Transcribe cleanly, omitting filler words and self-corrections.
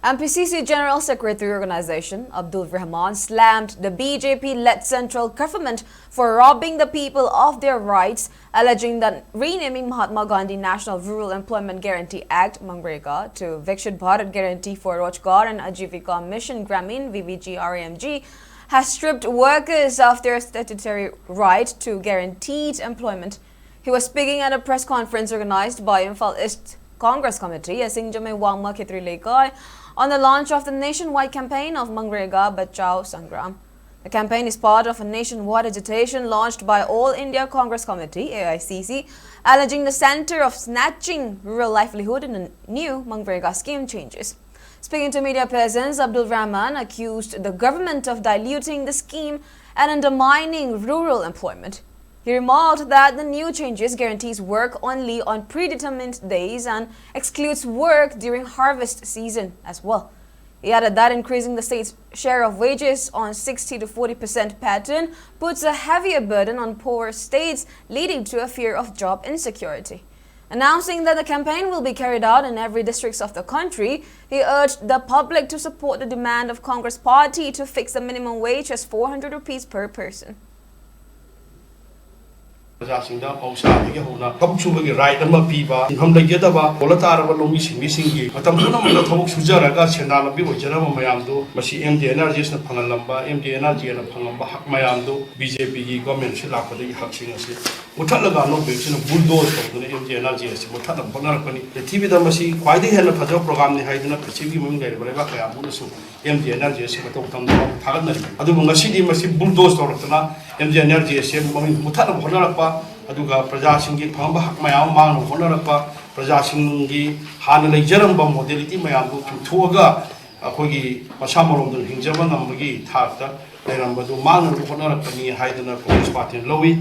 Mpcc General Secretary Organization Abdul Rahman slammed the BJP-led central government for robbing the people of their rights, alleging that renaming Mahatma Gandhi National Rural Employment Guarantee Act Mgnrega to Viksit Bharat Guarantee for Rojgar and Ajivika Mission Gramin VVG-RAMG has stripped workers of their statutory right to guaranteed employment. He was speaking at a press conference organized by Imphal East Congress Committee on the launch of the nationwide campaign of Mgnrega Bachao Sangram. The campaign is part of a nationwide agitation launched by All India Congress Committee (AICC), alleging the center of snatching rural livelihood in a new Mgnrega scheme changes. Speaking to media persons, Abdul Rahman accused the government of diluting the scheme and undermining rural employment. He remarked that the new changes guarantees work only on predetermined days and excludes work during harvest season as well. He added that increasing the state's share of wages on 60 to 40% pattern puts a heavier burden on poor states, leading to a fear of job insecurity. Announcing that the campaign will be carried out in every district of the country, he urged the public to support the demand of Congress Party to fix the minimum wage as 400 rupees per person. Prajasingda pausabigi hona thobuk right ama piba inham legedaba polatara lomi singi matam punamda thobuk sujaraga senala bi ojarama mayamdu masi MD energies na phangalamba MD energy na phangamba hak mayamdu BJP gi government si lakpadi haksing ase muthalaga no be sin bulldoze tawduna MD energy ase muthada bonarakani TV da masi kwaidi hena phajo program ni haiduna pchibi mum gai baleba kaya munusu MD energy ase matok tamda thaganari adu ngasi di masi bulldoze tawratna MD energy ase muthada bonarakpa aduga prajasingi phamba hak mayam mangno honarapa prajasingi hana leijaramba modality mayam bu thuaga akhogi masamolom dun hingjaba nambagi thakta leirambadu mangno honarapani haiduna Congress Party lowi